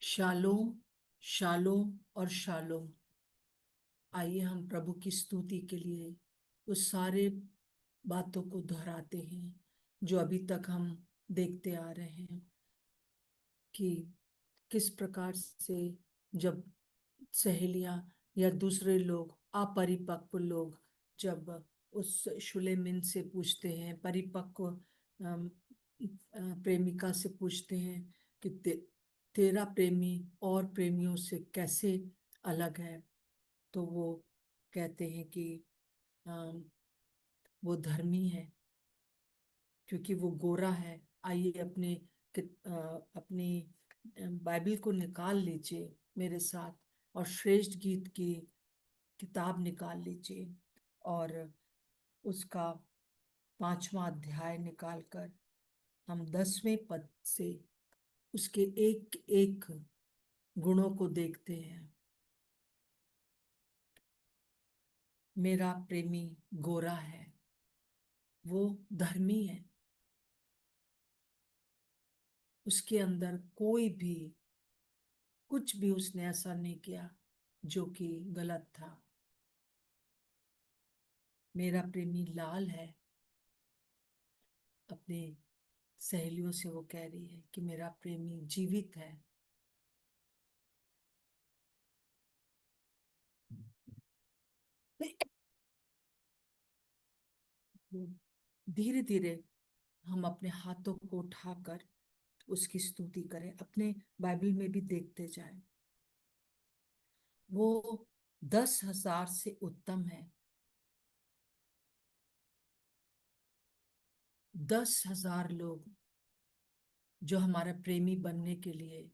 Shalom, shalom और shalom. आइए हम प्रभु की स्तुति के लिए उस सारे बातों को दोहराते हैं जो अभी तक हम देखते आ रहे हैं कि किस प्रकार से जब सहेलियां या दूसरे लोग, अपरिपक्व लोग, जब उस शुलेमिन से पूछते हैं, परिपक्व प्रेमिका से पूछते हैं कि तेरा प्रेमी और प्रेमियों से कैसे अलग है, तो वो कहते हैं कि अम, वो धर्मी है क्योंकि वो गोरा है। आइए अपनी बाइबल को निकाल लीजिए मेरे साथ और श्रेष्ठ गीत की किताब निकाल लीजिए और उसका 5वां अध्याय निकालकर हम 10वें पद से उसके एक एक गुणों को देखते हैं। मेरा प्रेमी गोरा है, वो धर्मी है, उसके अंदर कोई भी कुछ भी उसने ऐसा नहीं किया जो कि गलत था। मेरा प्रेमी लाल है। अपने सहेलियों से वो कह रही है कि मेरा प्रेमी जीवित है। धीरे धीरे हम अपने हाथों को उठाकर उसकी स्तुति करें, अपने बाइबल में भी देखते जाएं। वो 10,000 से उत्तम है। 10,000 लोग जो हमारा प्रेमी बनने के लिए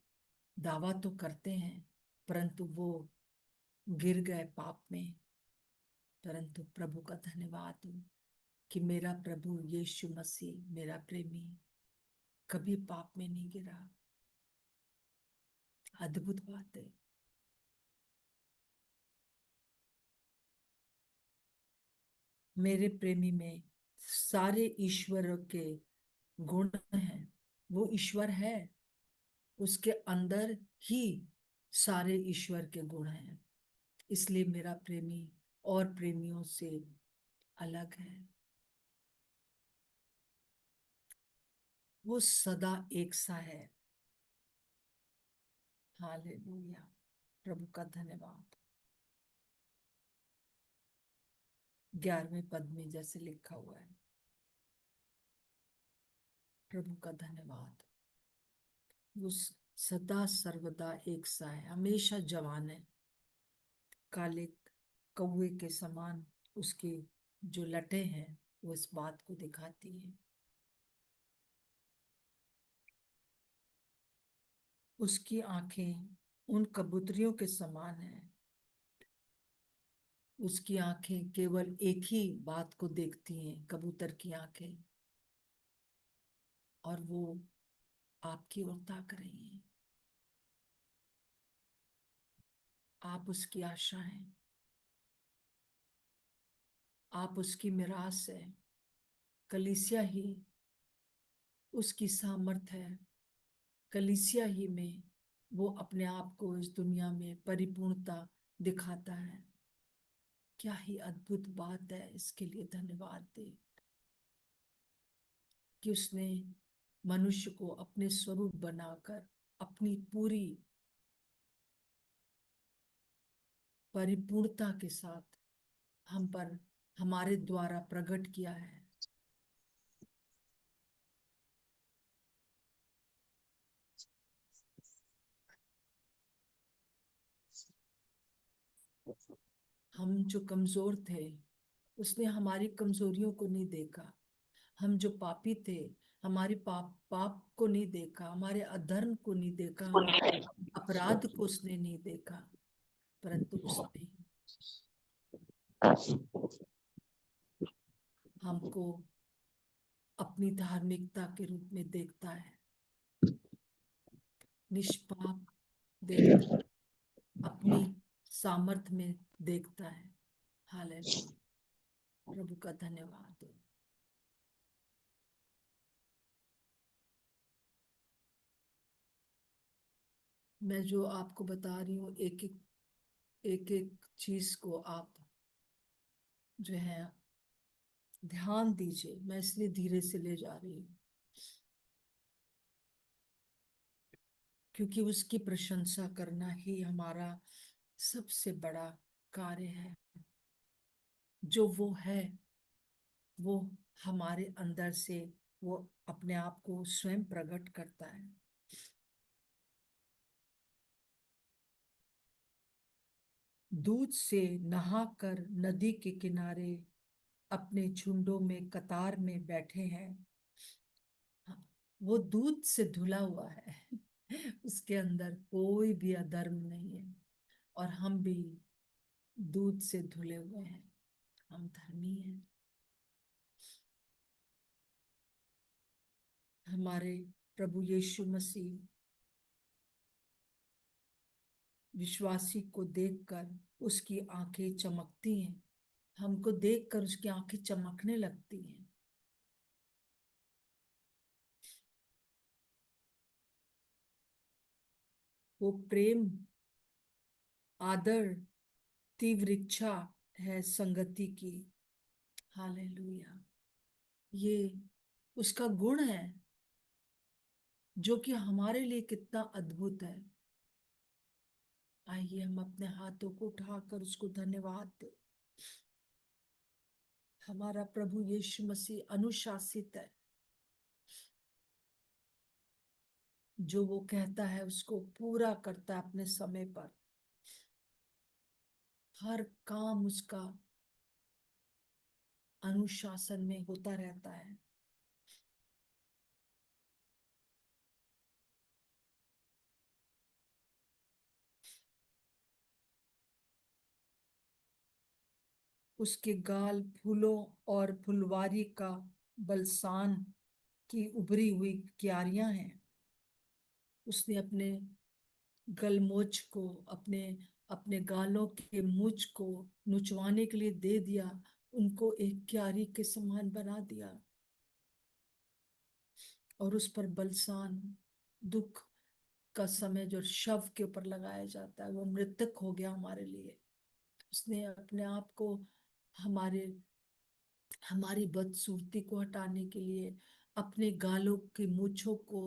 दावा तो करते हैं, परंतु वो गिर गए पाप में। परंतु प्रभु का धन्यवाद हो कि मेरा प्रभु यीशु मसीह, मेरा प्रेमी, कभी पाप में नहीं गिरा। अद्भुत बात है। मेरे प्रेमी में सारे ईश्वर के गुण हैं। वो ईश्वर है, उसके अंदर ही सारे ईश्वर के गुण हैं। इसलिए मेरा प्रेमी और प्रेमियों से अलग है। वो सदा एक सा है। हालेलुया, प्रभु का धन्यवाद। 11वें पद में जैसे लिखा हुआ है, प्रभु का धन्यवाद। वो सदा सर्वदा एक सा है, हमेशा जवान है। काले कौवे के समान उसकी जो लटें हैं वो इस बात को दिखाती हैं। उसकी आंखें उन कबूतरियों के समान हैं। उसकी आंखें केवल एक ही बात को देखती हैं, कबूतर की आंखें, और वो आपकी ओर ताक रही हैं। आप उसकी आशा हैं, आप उसकी मिरास है। कलीसिया ही उसकी सामर्थ है। कलीसिया ही में वो अपने आप को इस दुनिया में परिपूर्णता दिखाता है। क्या ही अद्भुत बात है। इसके लिए धन्यवाद दे कि उसने मनुष्य को अपने स्वरूप बनाकर अपनी पूरी परिपूर्णता के साथ हम पर हमारे द्वारा प्रकट किया है। हम जो कमजोर थे, उसने हमारी कमजोरियों को नहीं देखा। हम जो पापी थे, हमारे पाप पाप को नहीं देखा, हमारे अधर्म को नहीं देखा, हमारे अपराध को उसने नहीं देखा, परंतु उसने हमको अपनी धार्मिकता के रूप में देखता है, निष्पाप देखता, अपनी सामर्थ्य में देखता है। हालेलुया, प्रभु का धन्यवाद हो। मैं जो आपको बता रही हूँ, एक एक चीज को आप जो है ध्यान दीजिए। मैं इसलिए धीरे से ले जा रही हूँ, क्योंकि उसकी प्रशंसा करना ही हमारा सबसे बड़ा कार्य है। जो वो है, वो हमारे अंदर से वो अपने आप को स्वयं प्रकट करता है। दूध से नहाकर नदी के किनारे अपने झुंडों में कतार में बैठे हैं। हाँ, वो दूध से धुला हुआ है। उसके अंदर कोई भी अधर्म नहीं है। और हम भी दूध से धुले हुए हैं, हम धर्मी हैं। हमारे प्रभु यीशु मसीह विश्वासी को देखकर उसकी आंखें चमकती हैं। हमको देखकर उसकी आंखें चमकने लगती हैं। वो प्रेम, आदर, तीव्र इच्छा है संगति की। हालेलुया। ये उसका गुण है, जो कि हमारे लिए कितना अद्भुत है। आइए हम अपने हाथों को उठाकर उसको धन्यवाद दें। हमारा प्रभु यीशु मसीह अनुशासित है। जो वो कहता है उसको पूरा करता है अपने समय पर। हर काम उसका अनुशासन में होता रहता है। उसके गाल फूलों और फुलवारी का बलसान की उभरी हुई क्यारियां हैं। उसने अपने गलमोछ को, अपने अपने गालों के मुझ को नुचवाने के लिए दे दिया। उनको एक क्यारी के समान बना दिया। और उस पर बलसान, दुख का समय जो शव के ऊपर लगाया जाता है, वो मृतक हो गया हमारे लिए। उसने अपने आप को हमारे हमारी बदसूरती को हटाने के लिए अपने गालों की मूछों को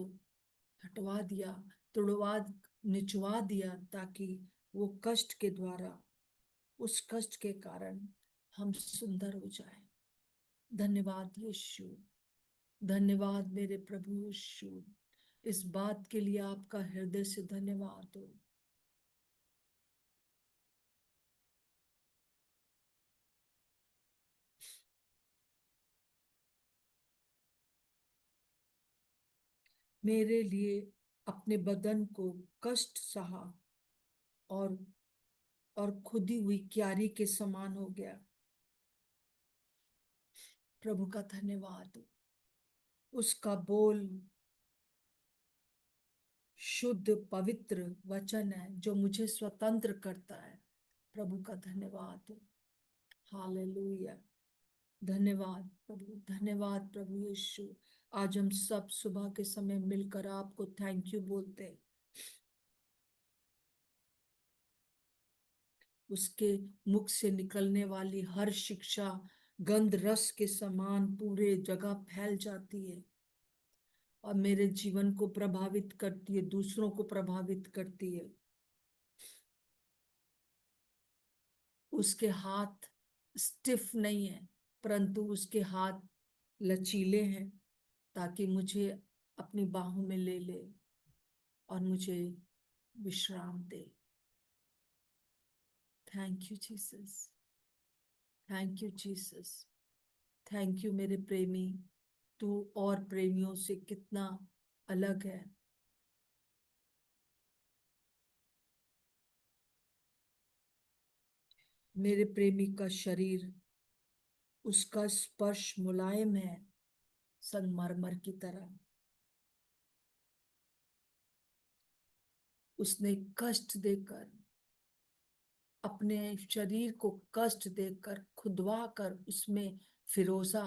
हटवा दिया, तुड़वा, निचवा दिया, ताकि वो कष्ट के द्वारा, उस कष्ट के कारण हम सुंदर हो जाए। धन्यवाद यीशु। धन्यवाद मेरे प्रभु यीशु। इस बात के लिए आपका हृदय से धन्यवाद हो। मेरे लिए अपने बदन को कष्ट सहा और खुदी हुई क्यारी के समान हो गया। प्रभु का धन्यवाद। उसका बोल शुद्ध पवित्र वचन है, जो मुझे स्वतंत्र करता है। प्रभु का धन्यवाद। हालेलुया। धन्यवाद प्रभु, धन्यवाद प्रभु यीशु। आज हम सब सुबह के समय मिलकर आपको थैंक यू बोलते हैं। उसके मुख से निकलने वाली हर शिक्षा गंध रस के समान पूरे जगह फैल जाती है और मेरे जीवन को प्रभावित करती है, दूसरों को प्रभावित करती है। उसके हाथ स्टिफ नहीं है, परंतु उसके हाथ लचीले हैं, ताकि मुझे अपनी बाहों में ले ले और मुझे विश्राम दे। Thank you Jesus. Thank you Jesus. Thank you मेरे प्रेमी। तू और प्रेमियों से कितना अलग है। मेरे प्रेमी का शरीर, उसका स्पर्श मुलायम है, संगमरमर की तरह। उसने कष्ट देकर, अपने शरीर को कष्ट देकर खुदवा कर उसमें फिरोजा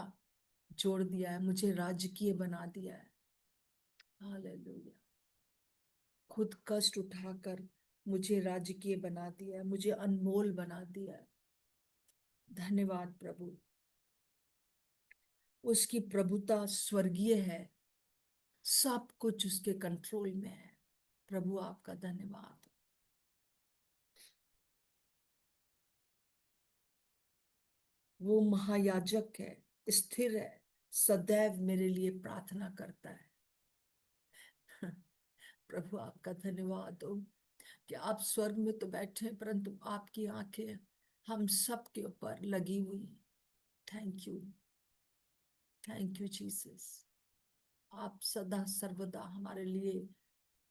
जोड़ दिया है, मुझे राजकीय बना दिया है। हालेलुया। खुद कष्ट उठाकर मुझे राजकीय बना दिया, मुझे अनमोल बना दिया। धन्यवाद प्रभु। उसकी प्रभुता स्वर्गीय है, सब कुछ उसके कंट्रोल में है। प्रभु आपका धन्यवाद। वो महायाजक है, स्थिर है, सदैव मेरे लिए प्रार्थना करता है। प्रभु आपका धन्यवाद हो कि आप स्वर्ग में तो बैठे हैं, परंतु आपकी आंखें हम सब के ऊपर लगी हुई हैं। Thank you Jesus. आप सदा सर्वदा हमारे लिए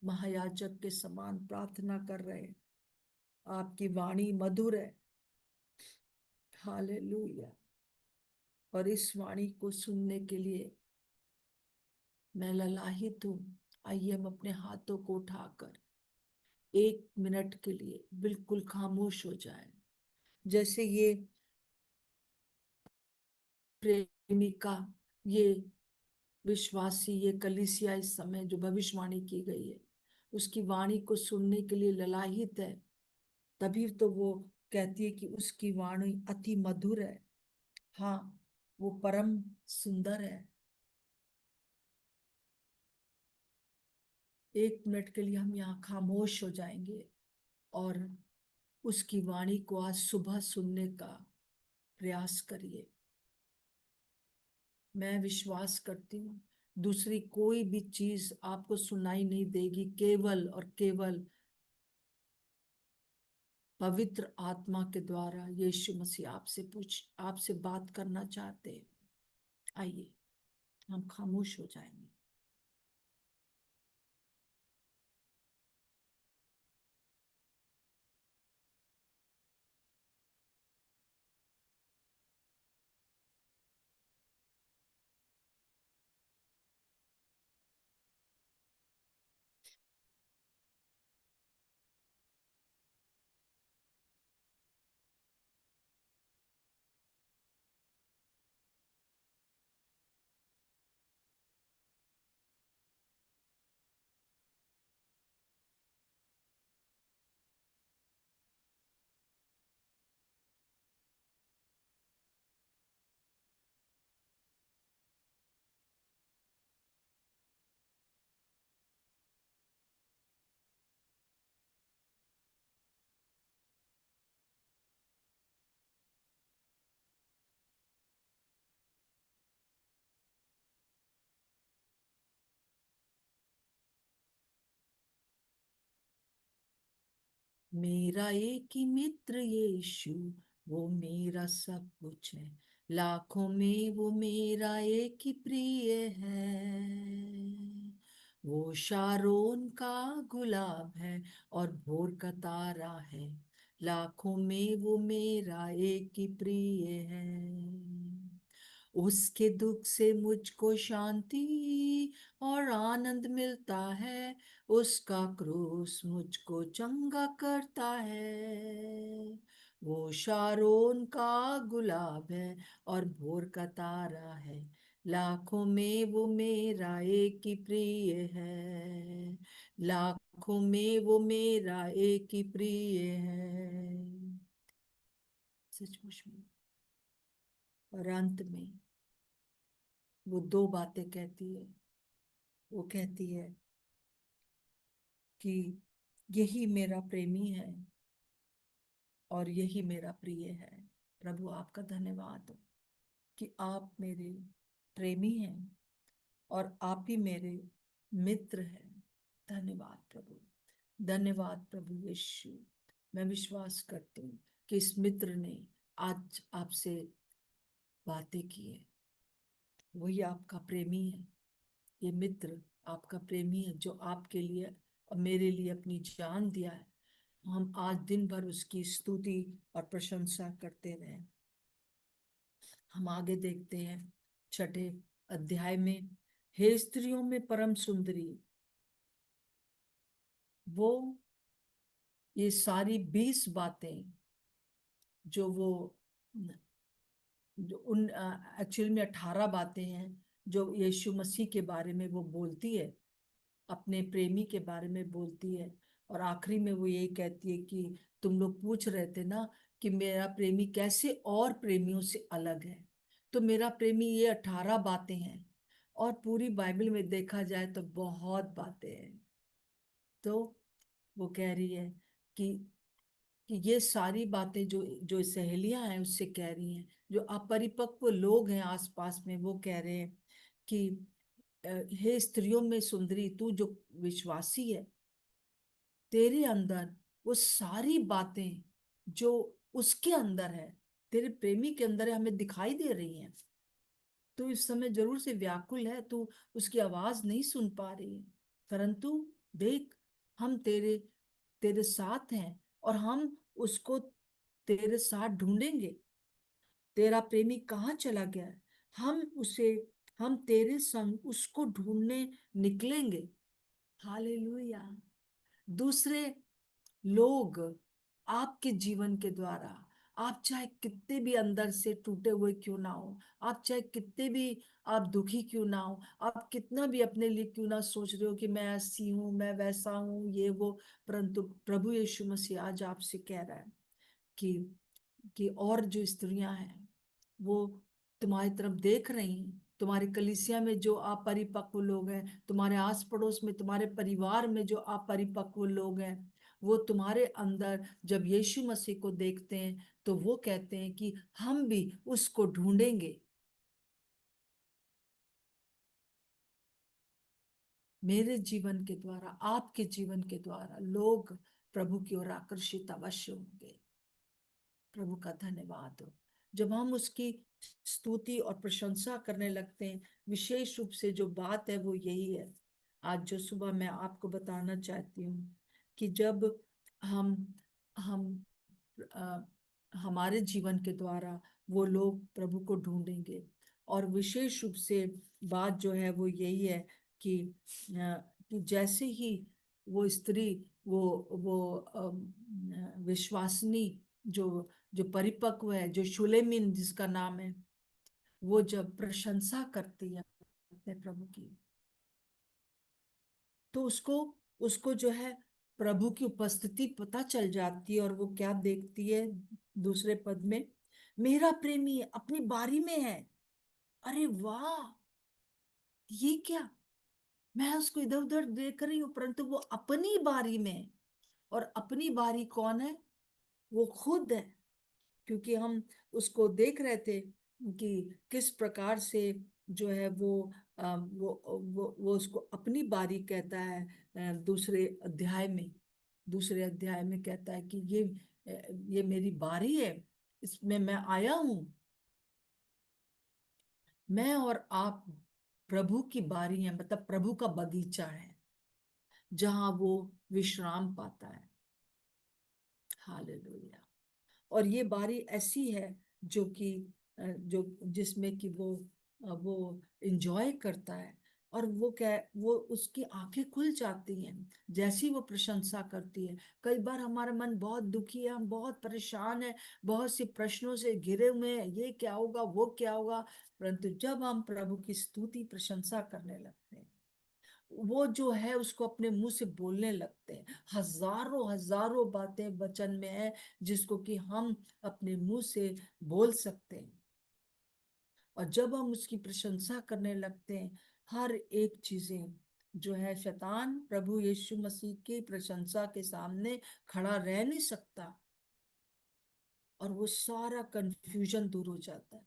महायाजक के समान प्रार्थना कर रहे हैं। आपकी वाणी मधुर है। हालेलुया। और इस वाणी को सुनने के लिए मैं ललाहित हूँ। आइए हम अपने हाथों को उठाकर 1 मिनट के लिए बिल्कुल खामोश हो जाएं। जैसे ये प्रेमिका, ये विश्वासी, ये कलीसिया इस समय जो भविष्यवाणी की गई है, उसकी वाणी को सुनने के लिए ललाहित है। तभी तो वो कहती है कि उसकी वाणी अति मधुर है। हाँ, वो परम सुंदर है। 1 मिनट के लिए हम यहाँ खामोश हो जाएंगे और उसकी वाणी को आज सुबह सुनने का प्रयास करिए। मैं विश्वास करती हूँ दूसरी कोई भी चीज आपको सुनाई नहीं देगी, केवल और केवल पवित्र आत्मा के द्वारा यीशु मसीह आपसे बात करना चाहते हैं। आइए हम खामोश हो जाएंगे। मेरा एक ही मित्र यीशु, वो मेरा सब कुछ है। लाखों में वो मेरा एक ही प्रिय है। वो शारोन का गुलाब है और भोर का तारा है। लाखों में वो मेरा एक ही प्रिय है। उसके दुख से मुझको शांति और आनंद मिलता है। उसका क्रूस मुझको चंगा करता है। वो शारोन का गुलाब है और भोर का तारा है। लाखों में वो मेरा एक ही प्रिय है। लाखों में वो मेरा एक ही प्रिय है। सचमुच में। और अंत में वो 2 बातें कहती है। वो कहती है कि यही मेरा प्रेमी है और यही मेरा प्रिय है। प्रभु आपका धन्यवाद हो कि आप मेरे प्रेमी हैं और आप ही मेरे मित्र हैं। धन्यवाद प्रभु। धन्यवाद प्रभु यीशु। मैं विश्वास करती हूँ कि इस मित्र ने आज आपसे बातें की है। वही आपका प्रेमी है। ये मित्र आपका प्रेमी है जो आपके लिए और मेरे लिए अपनी जान दिया है। हम आज दिन भर उसकी स्तुति और प्रशंसा करते रहें। हम आगे देखते हैं 6 अध्याय में। हे स्त्रियों में परम सुंदरी, वो ये सारी 20 बातें जो वो जो उन एक्चुअल में 18 बातें हैं जो यीशु मसीह के बारे में वो बोलती है। अपने प्रेमी के बारे में बोलती है, और आखिरी में वो यही कहती है कि तुम लोग पूछ रहे थे ना कि मेरा प्रेमी कैसे और प्रेमियों से अलग है। तो मेरा प्रेमी, ये 18 बातें हैं, और पूरी बाइबल में देखा जाए तो बहुत बातें हैं। तो वो कह रही है कि ये सारी बातें जो जो सहेलियां हैं उससे कह रही हैं, जो अपरिपक्व लोग हैं आसपास में, वो कह रहे हैं कि हे स्त्रियों में सुंदरी, तू जो विश्वासी है, तेरे अंदर वो सारी बातें जो उसके अंदर है, तेरे प्रेमी के अंदर है, हमें दिखाई दे रही हैं। तू इस समय जरूर से व्याकुल है, तू उसकी आवाज नहीं सुन पा रही है, परंतु देख, हम तेरे तेरे साथ हैं, और हम उसको तेरे साथ ढूंढेंगे। तेरा प्रेमी कहाँ चला गया है, हम उसे हम तेरे संग उसको ढूंढने निकलेंगे। हालेलुया। दूसरे लोग आपके जीवन के द्वारा, आप चाहे कितने भी अंदर से टूटे हुए क्यों ना हो, आप चाहे कितने भी आप दुखी क्यों ना हो, आप कितना भी अपने लिए क्यों ना सोच रहे हो कि मैं ऐसी हूं, मैं वैसा हूं, ये वो, परंतु प्रभु यीशु मसीह आज आपसे कह रहा है कि और जो स्त्रियां हैं वो तुम्हारी तरफ देख रही हैं। तुम्हारी कलीसिया में जो अपरिपक्व लोग हैं, तुम्हारे आस पड़ोस में, तुम्हारे परिवार में जो अपरिपक्व लोग हैं, वो तुम्हारे अंदर जब यीशु मसीह को देखते हैं तो वो कहते हैं कि हम भी उसको ढूंढेंगे। मेरे जीवन के द्वारा, आपके जीवन के द्वारा लोग प्रभु की ओर आकर्षित अवश्य होंगे। प्रभु का धन्यवाद हो। जब हम उसकी स्तुति और प्रशंसा करने लगते हैं, विशेष रूप से जो बात है वो यही है, आज जो सुबह मैं आपको बताना चाहती हूँ, कि जब हम हम अ, हमारे जीवन के द्वारा वो लोग प्रभु को ढूंढेंगे, और विशेष रूप से बात जो है वो यही है कि कि जैसे ही वो स्त्री, वो विश्वासिनी, जो जो परिपक्व है, जो शुलेमिन जिसका नाम है, वो जब प्रशंसा करती है अपने प्रभु की, तो उसको उसको जो है प्रभु की उपस्थिति पता चल जाती है, और वो क्या देखती है दूसरे पद में, मेरा प्रेमी अपनी बारी में है। अरे वाह, ये क्या, मैं उसको इधर उधर देख रही हूँ, परंतु वो अपनी बारी में है। और अपनी बारी कौन है? वो खुद है। क्योंकि हम उसको देख रहे थे कि किस प्रकार से जो है वो उसको अपनी बारी कहता है। दूसरे अध्याय में कहता है कि ये मेरी बारी है, इसमें मैं आया हूं। मैं और आप प्रभु की बारी है, मतलब प्रभु का बगीचा है जहां वो विश्राम पाता है। हालेलुया। और ये बारी ऐसी है जो कि जो जिसमें कि वो इंजॉय करता है, और वो क्या, वो उसकी आंखें खुल जाती हैं जैसी वो प्रशंसा करती है। कई बार हमारा मन बहुत दुखी है, हम बहुत परेशान है, बहुत सी प्रश्नों से घिरे हुए हैं, ये क्या होगा, वो क्या होगा, परंतु जब हम प्रभु की स्तुति प्रशंसा करने लगते हैं, वो जो है उसको अपने मुंह से बोलने लगते हैं। हजारों हजारों बातें वचन में है जिसको कि हम अपने मुंह से बोल सकते हैं। और जब हम उसकी प्रशंसा करने लगते हैं, हर एक चीजें जो है, शैतान प्रभु यीशु मसीह की प्रशंसा के सामने खड़ा रह नहीं सकता, और वो सारा कंफ्यूजन दूर हो जाता है,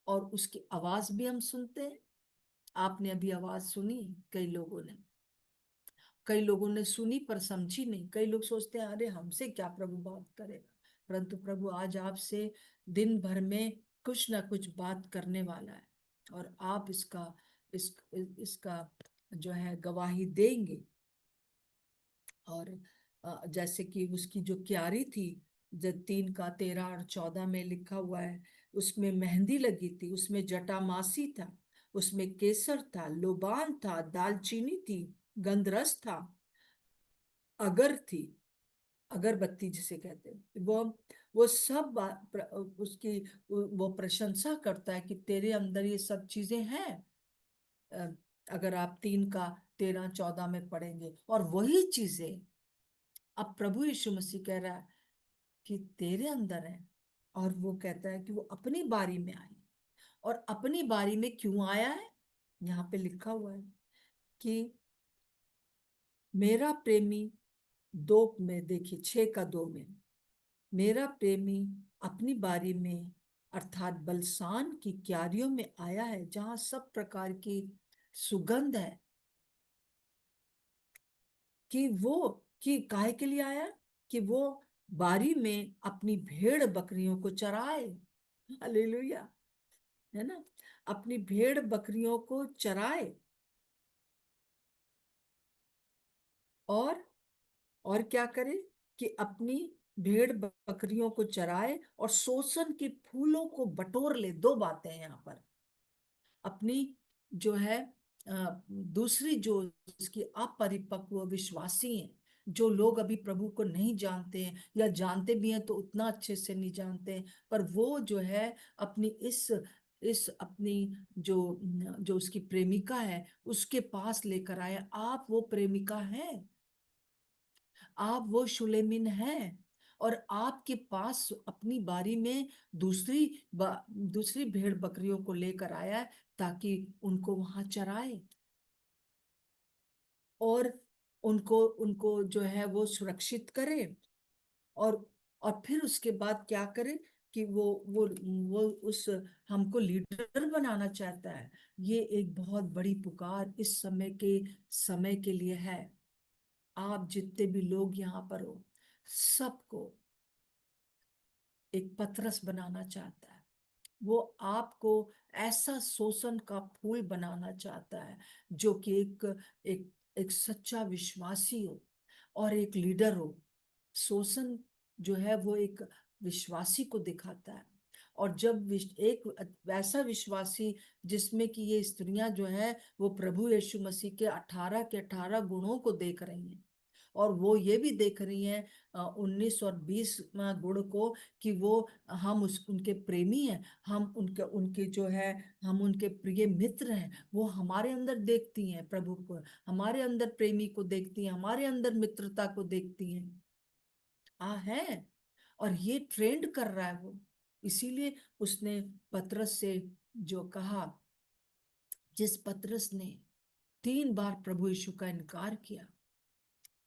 और उसकी आवाज भी हम सुनते हैं। आपने अभी आवाज सुनी, कई लोगों ने सुनी पर समझी नहीं। कई लोग सोचते हैं अरे हमसे क्या प्रभु बात करेगा, परंतु प्रभु आज आपसे दिन भर में कुछ ना कुछ बात करने वाला है, और आप इसका जो है गवाही देंगे। और जैसे कि उसकी जो क्यारी थी, जो 3 का 13 और 14 में लिखा हुआ है, उसमें मेहंदी लगी थी, उसमें जटामासी था, उसमें केसर था, लोबान था, दालचीनी थी, गंधरस था, अगर थी, अगरबत्ती जिसे कहते हैं, वो सब उसकी वो प्रशंसा करता है कि तेरे अंदर ये सब चीजें हैं। अ, अगर आप 3 का 13-14 में पढ़ेंगे। और वही चीजें अब प्रभु यीशु मसीह कह रहा है कि तेरे अंदर है। और वो कहता है कि वो अपनी बारी में आई। और अपनी बारी में क्यों आया है, यहाँ पे लिखा हुआ है कि मेरा प्रेमी, 2 में देखिए, 6 का 2 में, मेरा प्रेमी अपनी बारी में अर्थात बलसान की क्यारियों में आया है, जहां सब प्रकार की सुगंध है। कि वो, कि काहे के लिए आया, कि वो बारी में अपनी भेड़ बकरियों को चराए। हालेलुया, है ना, अपनी भेड़ बकरियों को चराए। और और क्या करे, कि अपनी भेड़ बकरियों को चराए और शोषण के फूलों को बटोर ले। 2 बातें हैं यहाँ पर। अपनी जो है दूसरी, जो इसकी अपरिपक्व विश्वासी हैं, जो लोग अभी प्रभु को नहीं जानते हैं, या जानते भी हैं तो उतना अच्छे से नहीं जानते हैं, पर वो जो है अपनी इस अपनी जो जो उसकी प्रेमिका है उसके पास लेकर आए। आप वो प्रेमिका हैं, आप वो शुलेमिन हैं। और आपके पास अपनी बारी में दूसरी भेड़ बकरियों को लेकर आया है, ताकि उनको वहां चराए। और उनको उनको जो है वो सुरक्षित करे। और और फिर उसके बाद क्या करे, कि वो उस हमको लीडर बनाना चाहता है। ये एक बहुत बड़ी पुकार इस समय के लिए है। आप जितने भी लोग यहाँ पर हो, सबको एक पतरस बनाना चाहता है। वो आपको ऐसा शोषण का फूल बनाना चाहता है, जो कि एक एक सच्चा विश्वासी हो और एक लीडर हो। शोषण जो है वो एक विश्वासी को दिखाता है। और जब एक वैसा विश्वासी, जिसमें कि ये स्त्रियां जो है वो प्रभु यीशु मसीह के 18 गुणों को देख रही हैं, और वो ये भी देख रही हैं 19 और 20 गुण को, कि वो हम उनके प्रेमी हैं, हम उनके उनके जो है हम उनके प्रिय मित्र हैं। वो हमारे अंदर देखती हैं प्रभु को, हमारे अंदर प्रेमी को देखती हैं, हमारे अंदर मित्रता को देखती हैं। है। और ये ट्रेंड कर रहा है वो। इसीलिए उसने पतरस से जो कहा, जिस पतरस ने 3 बार प्रभु यीशु का इनकार किया,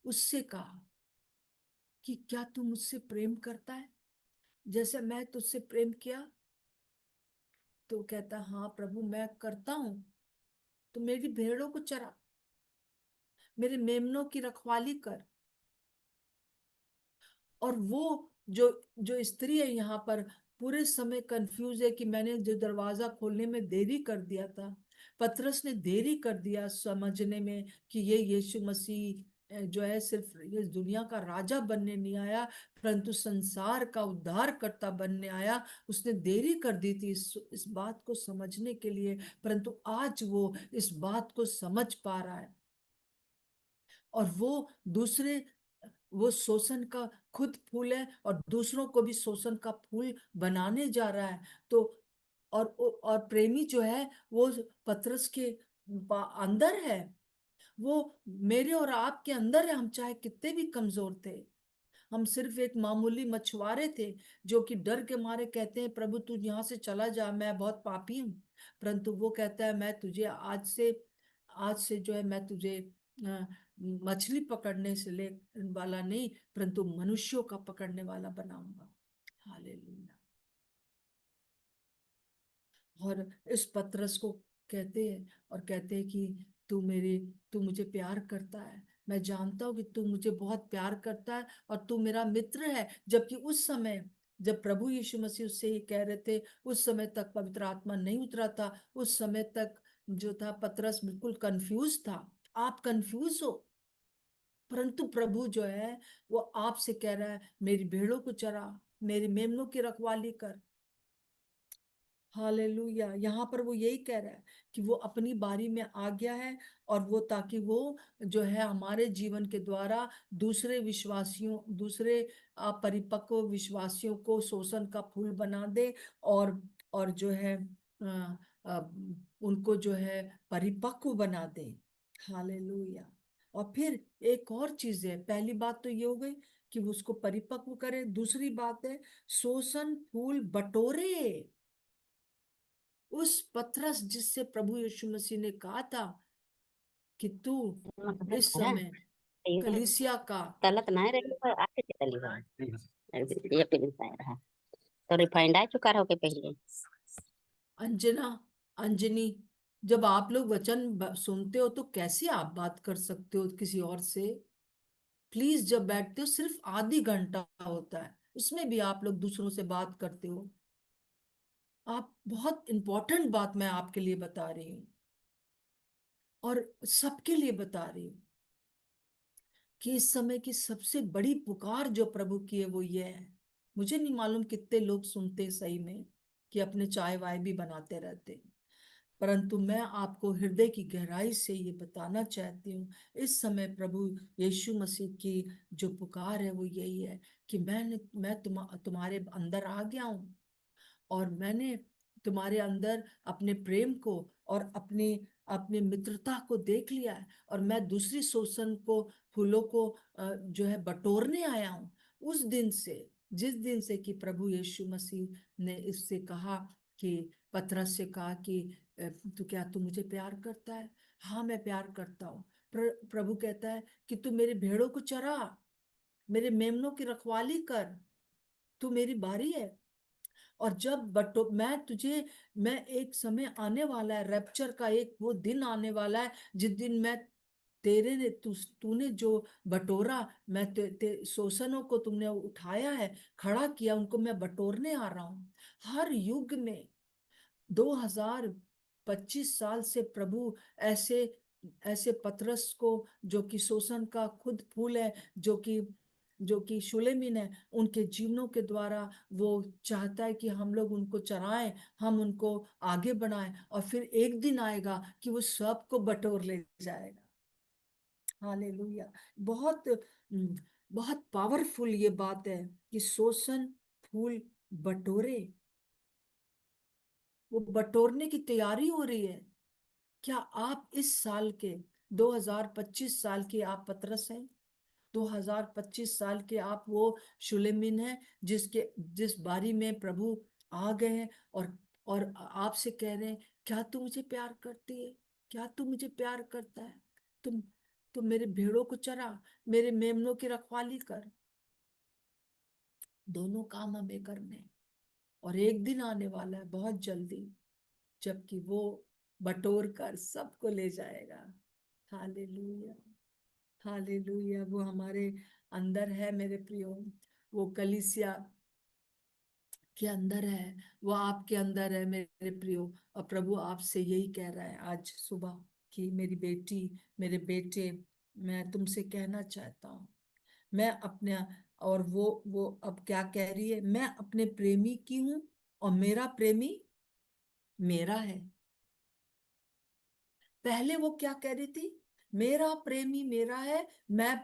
उससे कहा कि क्या तू मुझसे प्रेम करता है जैसे मैं तुझसे प्रेम किया। तो कहता, हाँ प्रभु मैं करता हूं। तो मेरी भेड़ों को चरा, मेरे मेमनों की रखवाली कर। और वो जो जो स्त्री है यहाँ पर पूरे समय कंफ्यूज है, कि मैंने जो दरवाजा खोलने में देरी कर दिया था, पतरस ने देरी कर दिया समझने में, कि ये यीशु मसीह जो है सिर्फ ये दुनिया का राजा बनने नहीं आया, परंतु संसार का उद्धारकर्ता बनने आया। उसने देरी कर दी थी इस बात को समझने के लिए, परंतु आज वो इस बात को समझ पा रहा है। और दूसरे वो शोषण का खुद फूल है, और दूसरों को भी शोषण का फूल बनाने जा रहा है। तो और प्रेमी जो है वो पतरस के अंदर है। वो मेरे और आपके अंदर है। हम चाहे कितने भी कमजोर थे, हम सिर्फ एक मामूली मछुआरे थे, जो कि डर के मारे कहते हैं, प्रभु तू यहाँ से चला जा, मैं बहुत पापी हूँ। परंतु वो कहता है, मैं तुझे आज से जो है मैं तुझे अ, मछली पकड़ने से ले वाला नहीं, परंतु मनुष्यों का पकड़ने वाला बनाऊंगा। हालेलुया। और इस पतरस को कहते हैं, और कहते हैं कि तू मुझे प्यार करता है। मैं जानता हूँ कि तू मुझे बहुत प्यार करता है, और तू मेरा मित्र है। जबकि उस समय जब प्रभु यीशु मसीह उससे ये कह रहे थे, उस समय तक पवित्र आत्मा नहीं उतरा था। उस समय तक जो था, पतरस बिल्कुल कंफ्यूज था। आप कंफ्यूज हो, परंतु प्रभु जो है वो आपसे कह रहा है, मेरी भेड़ों को चरा, मेरी मेमनों की रखवाली कर। हालेलुया। यहाँ पर वो यही कह रहा है कि वो अपनी बारी में आ गया है, और वो ताकि वो जो है हमारे जीवन के द्वारा दूसरे परिपक्व विश्वासियों को शोषण का फूल बना दे। और जो है अ, अ, उनको जो है परिपक्व बना दे। हालेलुया। और फिर एक और चीज है, पहली बात तो ये हो गई कि वो उसको परिपक्व करे, दूसरी बात है सोसन फूल बटोरे। उस पतरस जिससे प्रभु यीशु मसीह ने कहा था कि तू मतलब इस है समय कलीसिया का, तलत ना रही पर आके तली है ये प्योरीफायर रहा तो रिफाइंड आ चुका रहो के पहले। अंजना, अंजनी, जब आप लोग वचन सुनते हो तो कैसे आप बात कर सकते हो किसी और से? प्लीज, जब बैठते हो सिर्फ आधी घंटा होता है, उसमें भी आप लोग दूसरों से बात करते हो। आप, बहुत इंपॉर्टेंट बात मैं आपके लिए बता रही हूँ और सबके लिए बता रही हूँ कि इस समय की सबसे बड़ी पुकार जो प्रभु की है वो ये है। मुझे नहीं मालूम कितने लोग सुनते हैं सही में, कि अपने चाय वाय भी बनाते रहते हैं, परंतु मैं आपको हृदय की गहराई से ये बताना चाहती हूँ, इस समय प्रभु यीशु मसीह की जो पुकार है वो यही है कि मैं तुम्हारे अंदर आ गया हूँ, और मैंने तुम्हारे अंदर अपने प्रेम को और अपनी अपनी मित्रता को देख लिया है, और मैं दूसरी शोषण को, फूलों को जो है बटोरने आया हूँ। उस दिन से, जिस दिन से कि प्रभु यीशु मसीह ने इससे कहा, कि पतरस से कहा कि तू क्या, तू मुझे प्यार करता है? हाँ मैं प्यार करता हूँ। प्रभु कहता है कि तू मेरे भेड़ों को चरा, मेरे मेमनों की रखवाली कर, तू मेरी बारी है। और जब बटो मैं तुझे, मैं एक समय आने वाला है, रैप्चर का एक वो दिन आने वाला है, जिस दिन मैं तेरे ने तूने जो बटोरा, मैं शोषणों को तुमने उठाया है, खड़ा किया, उनको मैं बटोरने आ रहा हूँ। हर युग में 2025 साल से प्रभु ऐसे ऐसे पतरस को, जो कि शोषण का खुद फूल है, जो कि शुलेमिन है, उनके जीवनों के द्वारा वो चाहता है कि हम लोग उनको चराएं, हम उनको आगे बढ़ाएं, और फिर एक दिन आएगा कि वो सबको बटोर ले जाएगा। हालेलुया। बहुत बहुत पावरफुल ये बात है कि शोषण फूल बटोरे, वो बटोरने की तैयारी हो रही है। क्या आप इस साल के 2025 साल के आप पतरस हैं? 2025 साल के आप वो शुलेमिन हैं, जिस बारी में प्रभु आ गए हैं, और आपसे कह रहे हैं, क्या तू मुझे प्यार करती है? क्या तू मुझे प्यार करता है? तुम तुम मेरे भेड़ों को चरा, मेरे मेमनों की रखवाली कर। दोनों काम हमें करने हैं। और एक दिन आने वाला है बहुत जल्दी, जबकि वो बटोर कर सबको ले जाएगा। Hallelujah, hallelujah. वो हमारे अंदर है मेरे प्रियो, वो कलीसिया के अंदर है, वो आपके अंदर है मेरे प्रियो। और प्रभु आपसे यही कह रहा है आज सुबह, कि मेरी बेटी, मेरे बेटे, मैं तुमसे कहना चाहता हूँ, मैं अपने, और वो अब क्या कह रही है, मैं अपने प्रेमी की हूँ और मेरा प्रेमी मेरा है। पहले वो क्या कह रही थी? मेरा प्रेमी मेरा है, मैं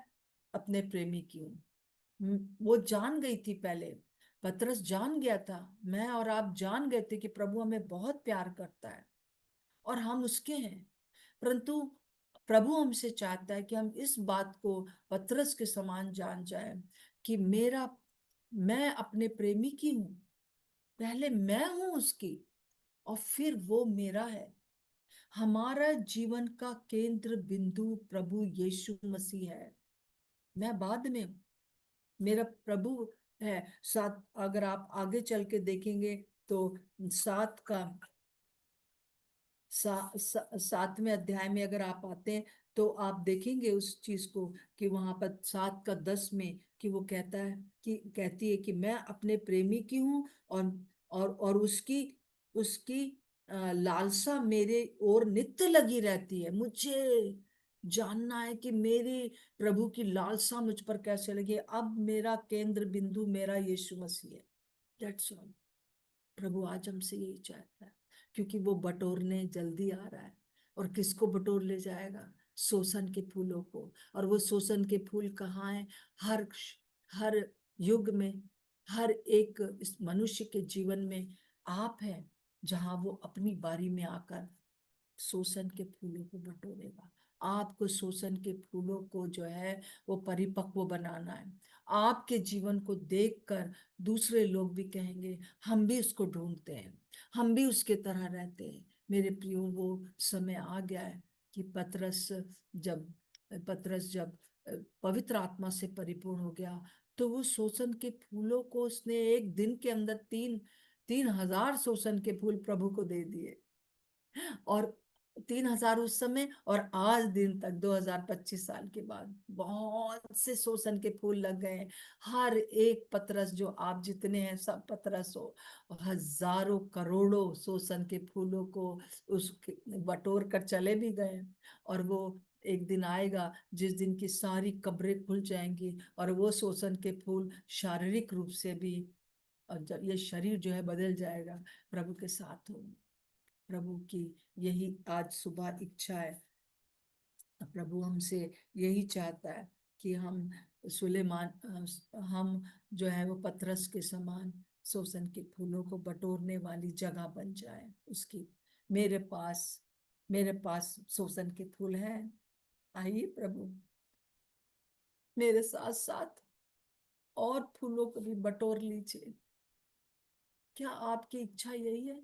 अपने प्रेमी की हूँ। वो जान गई थी पहले, पतरस जान गया था, मैं और आप जान गए थे कि प्रभु हमें बहुत प्यार करता है और हम उसके हैं। परंतु प्रभु हमसे चाहता है कि हम इस बात को पतरस के समान जान जाए, कि मैं अपने प्रेमी की हूँ, पहले मैं हूं उसकी, और फिर वो मेरा है। हमारा जीवन का केंद्र बिंदु प्रभु यीशु मसीह है। मैं बाद में हूं, मेरा प्रभु है। सात, अगर आप आगे चल के देखेंगे तो सात का सातवें अध्याय में अगर आप आते हैं, तो आप देखेंगे उस चीज को, कि वहां पर 7 का 10 में, कि वो कहता है, कि कहती है कि मैं अपने प्रेमी की हूँ, और उसकी उसकी लालसा मेरे ओर नित्य लगी रहती है। मुझे जानना है कि मेरी प्रभु की लालसा मुझ पर कैसे लगी है। अब मेरा केंद्र बिंदु मेरा यीशु मसीह है। That's all. प्रभु आज हमसे यही चाहता है, क्योंकि वो बटोरने जल्दी आ रहा है। और किसको बटोर ले जाएगा? सोसन के फूलों को। और वो सोसन के फूल कहाँ है? हर हर युग में, हर एक इस मनुष्य के जीवन में आप हैं, जहां वो अपनी बारी में आकर सोसन के फूलों को बटोरेगा। आपको शोषण के फूलों को जो है वो परिपक्व बनाना है। आपके जीवन को देखकर दूसरे लोग भी कहेंगे हम भी उसको ढूंढते हैं, हम भी उसके तरह रहते हैं। मेरे प्रियो, वो समय आ गया है कि जब पतरस पवित्र आत्मा से परिपूर्ण हो गया, तो वो शोषण के फूलों को उसने एक दिन के अंदर 3,000 शोषण के फूल प्रभु को दे दिए। और 3,000 उस समय, और आज दिन तक 2025 साल के बाद बहुत से शोषण के फूल लग गए हैं। हर एक पतरस, जो आप जितने हैं सब पतरस हो, हजारों करोड़ों शोषण के फूलों को उस बटोर कर चले भी गए। और वो एक दिन आएगा जिस दिन की सारी कब्रें खुल जाएंगी, और वो शोषण के फूल शारीरिक रूप से भी, और जब ये शरीर जो है बदल जाएगा, प्रभु के साथ हो। प्रभु की यही आज सुबह इच्छा है। प्रभु हमसे यही चाहता है कि हम जो है वो पतरस के समान शोषण के फूलों को बटोरने वाली जगह बन जाए उसकी। मेरे पास मेरे पास शोषण के फूल हैं, आइए प्रभु मेरे साथ साथ और फूलों को भी बटोर लीजिए। क्या आपकी इच्छा यही है,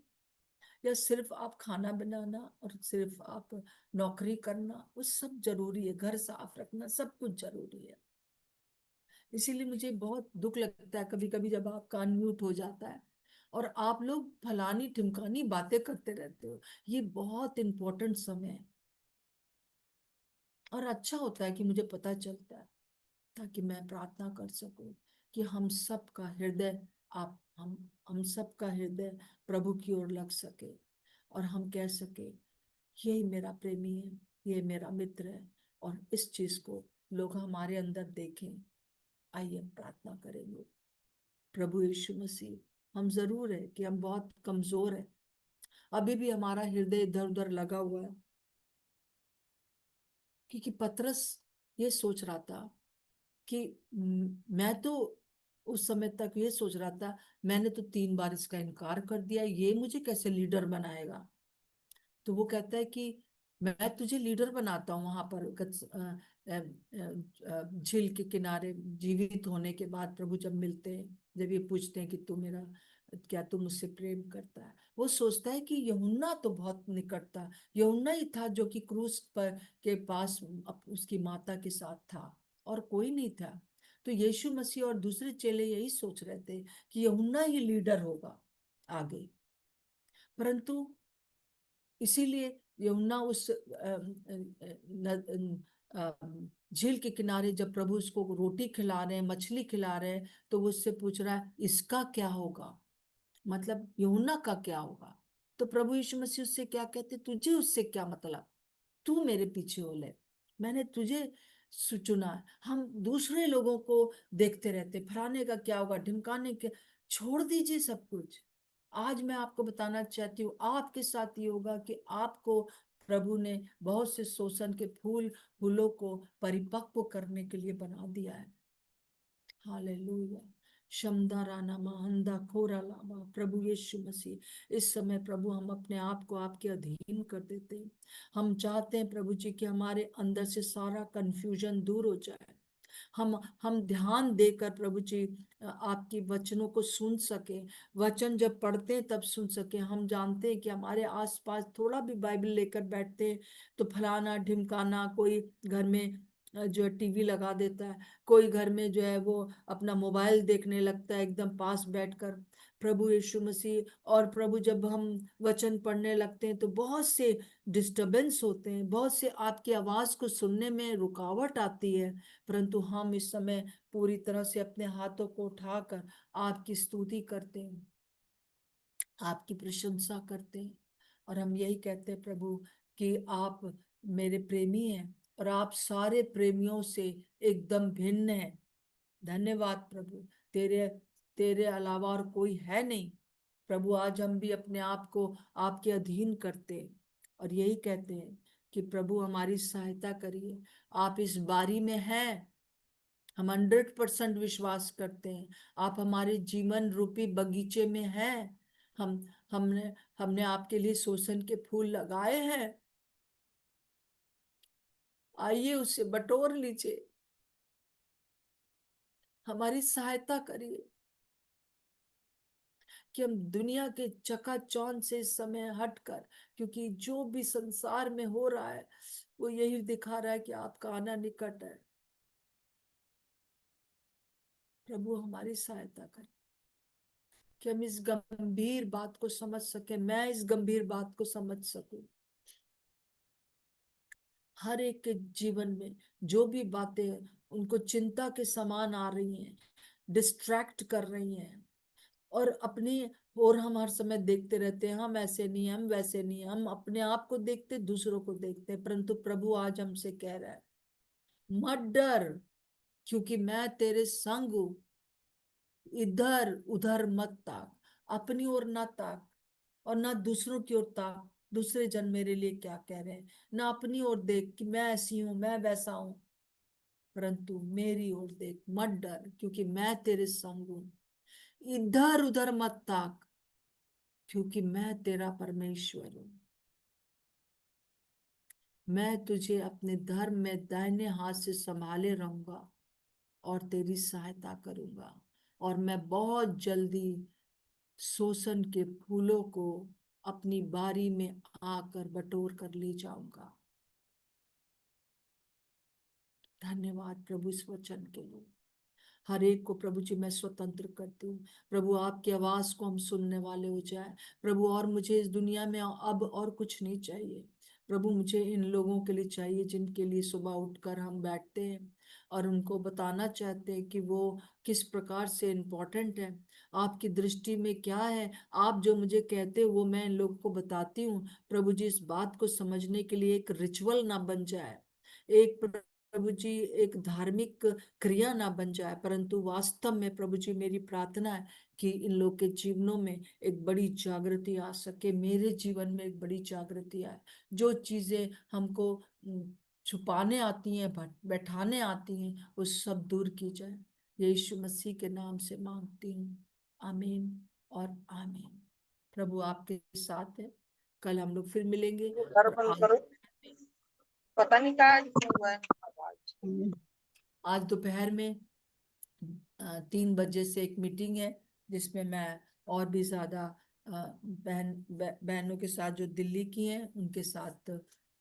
या सिर्फ आप खाना बनाना और सिर्फ आप नौकरी करना? वो सब जरूरी है, घर साफ रखना सब कुछ जरूरी है। इसीलिए मुझे बहुत दुख लगता है कभी कभी जब आपका अनम्यूट हो जाता है और आप लोग फलानी ढिमकानी बातें करते रहते हो। ये बहुत इंपॉर्टेंट समय है, और अच्छा होता है कि मुझे पता चलता है, ताकि मैं प्रार्थना कर सकूं कि हम सब का हृदय आप हम सब का हृदय प्रभु की ओर लग सके, और हम कह सके यही मेरा प्रेमी है, ये मेरा मित्र है, और इस चीज को लोग हमारे अंदर देखें। आइए हम प्रार्थना करेंगे। प्रभु यीशु मसीह, हम जरूर है कि हम बहुत कमजोर है, अभी भी हमारा हृदय इधर उधर लगा हुआ है। क्योंकि पतरस ये सोच रहा था कि मैं तो उस समय तक ये सोच रहा था, मैंने तो 3 बार इसका इनकार कर दिया, ये मुझे कैसे लीडर बनाएगा। तो वो कहता है कि मैं तुझे लीडर बनाता हूँ। वहां पर झील के किनारे जीवित होने के बाद प्रभु जब मिलते हैं, जब ये पूछते हैं कि क्या तू मुझसे प्रेम करता है, वो सोचता है कि यूहन्ना तो बहुत निकट था। यूहन्ना ही था जो कि क्रूस पर के पास उसकी माता के साथ था, और कोई नहीं था। तो यीशु मसीह और दूसरे चेले यही सोच रहे थे कि यूहन्ना ही लीडर होगा आगे। परंतु इसीलिए यूहन्ना उस झील के किनारे जब प्रभु उसको रोटी खिला रहे हैं, मछली खिला रहे हैं, तो वो उससे पूछ रहा है इसका क्या होगा, मतलब यूहन्ना का क्या होगा। तो प्रभु यीशु मसीह उससे क्या कहते, तुझे उससे क्या मतलब, तू मेरे पीछे हो ले, मैंने तुझे चुना है। हम दूसरे लोगों को देखते रहते, फलाने का क्या होगा, ढिमकाने के, छोड़ दीजिए सब कुछ। आज मैं आपको बताना चाहती हूँ आपके साथ ये होगा कि आपको प्रभु ने बहुत से शोषण के फूलों को परिपक्व करने के लिए बना दिया है। हालेलुया। शमदा राना महंदा खोरा लामा। प्रभु यीशु मसीह, इस समय प्रभु हम अपने आप को आपके अधीन कर देते हैं। हम चाहते हैं प्रभु जी कि हमारे अंदर से सारा कंफ्यूजन दूर हो जाए। हम ध्यान देकर प्रभु जी आपकी वचनों को सुन सके, वचन जब पढ़ते हैं तब सुन सके। हम जानते हैं कि हमारे आसपास थोड़ा भी बाइबल लेकर बैठते हैं तो फलाना ढिमकाना, कोई घर में जो है टीवी लगा देता है, कोई घर में जो है वो अपना मोबाइल देखने लगता है एकदम पास बैठकर। प्रभु यीशु मसीह, और प्रभु जब हम वचन पढ़ने लगते हैं तो बहुत से डिस्टरबेंस होते हैं, बहुत से आपकी आवाज को सुनने में रुकावट आती है। परंतु हम इस समय पूरी तरह से अपने हाथों को उठाकर आपकी स्तुति करते हैं, आपकी प्रशंसा करते हैं, और हम यही कहते हैं प्रभु कि आप मेरे प्रेमी हैं, और आप सारे प्रेमियों से एकदम भिन्न हैं। धन्यवाद प्रभु, तेरे तेरे अलावा और कोई है नहीं। प्रभु आज हम भी अपने आप को आपके अधीन करते हैं, और यही कहते हैं कि प्रभु हमारी सहायता करिए। आप इस बारी में हैं, हम 100% विश्वास करते हैं। आप हमारे जीवन रूपी बगीचे में हैं। हम हमने हमने आपके लिए शोषण के फूल लगाए हैं, आइए उसे बटोर लीजिए, हमारी सहायता करिए कि हम दुनिया के चकाचौंध से इस समय हटकर, क्योंकि जो भी संसार में हो रहा है वो यही दिखा रहा है कि आपका आना निकट है। प्रभु हमारी सहायता करें कि हम इस गंभीर बात को समझ सके, मैं इस गंभीर बात को समझ सकूं। हर एक के जीवन में जो भी बातें उनको चिंता के समान आ रही हैं, डिस्ट्रैक्ट कर रही हैं, और अपनी और हम हर समय देखते रहते हैं, हम ऐसे नहीं हैं, हम वैसे नहीं हैं, हम अपने आप को देखते, दूसरों को देखते हैं। परंतु प्रभु आज हमसे कह रहा है, मत डर, क्योंकि मैं तेरे संग हूं। इधर उधर मत ताक, अपनी ओर ना ताक, और ना दूसरों की ओर ताक, दूसरे जन मेरे लिए क्या कह रहे हैं, ना अपनी ओर देख कि मैं ऐसी हूं, मैं वैसा हूं, परंतु मेरी ओर देख, मत डर, क्योंकि मैं तेरे संग हूं। इधर उधर मत ताक, क्योंकि मैं तेरा परमेश्वर हूं। मैं तुझे अपने धर्म में दाहिने हाथ से संभाले रहूंगा और तेरी सहायता करूंगा, और मैं बहुत जल्दी शोषण के फूलों को अपनी बारी में आकर बटोर कर ले जाऊंगा। धन्यवाद प्रभु इस वचन के लिए। हर एक को प्रभु जी मैं स्वतंत्र करती हूँ। प्रभु आपकी आवाज को हम सुनने वाले हो जाए प्रभु, और मुझे इस दुनिया में अब और कुछ नहीं चाहिए प्रभु। मुझे इन लोगों के लिए चाहिए जिनके लिए सुबह उठकर हम बैठते हैं और उनको बताना चाहते हैं कि वो किस प्रकार से इम्पोर्टेंट है, आपकी दृष्टि में क्या है। आप जो मुझे कहते हो वो मैं इन लोगों को बताती हूँ प्रभु जी। इस बात को समझने के लिए एक रिचुअल ना बन जाए, एक प्रभु जी एक धार्मिक क्रिया ना बन जाए, परंतु वास्तव में प्रभु जी मेरी प्रार्थना है कि इन लोग के जीवनों में एक बड़ी जागृति आ सके, मेरे जीवन में एक बड़ी जागृति आए। जो चीजें हमको छुपाने आती हैं, बैठाने आती हैं, वो सब दूर की जाए। यीशु मसीह के नाम से मांगती हूँ, आमीन और आमीन। प्रभु आपके साथ है। कल हम लोग फिर मिलेंगे। घर बंद करो, पता नहीं क्या हुआ है। आज दोपहर में 3 बजे से एक मीटिंग है जिसमें मैं और भी ज्यादा बहनों के साथ जो दिल्ली की हैं उनके साथ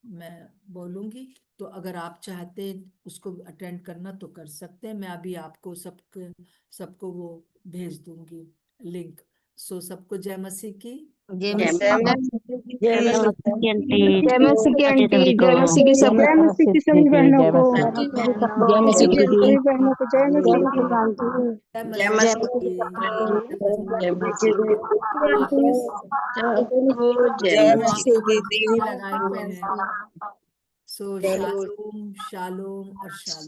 मैं बोलूंगी। तो अगर आप चाहते हैं उसको अटेंड करना तो कर सकते हैं। मैं अभी आपको सबको वो भेज दूंगी लिंक। सो सबको जय मसीह की। जय जय मसीह मसीह जय की मसीह आंटी। जय मसीह की अच्छे आंटी, सभी को जय मसीह की सब जय मसीह की सभी बहनों को, जय मसीह मसीह की की सभी बहनों को जय मसीह की। जय जय मसीह मसीह की। जय मसीह आपके जय प्रभु मसीह आपके ऊपर दीदी। दृष्टि लगाए हुए हैं। सो शालोम शालोम और शालोम।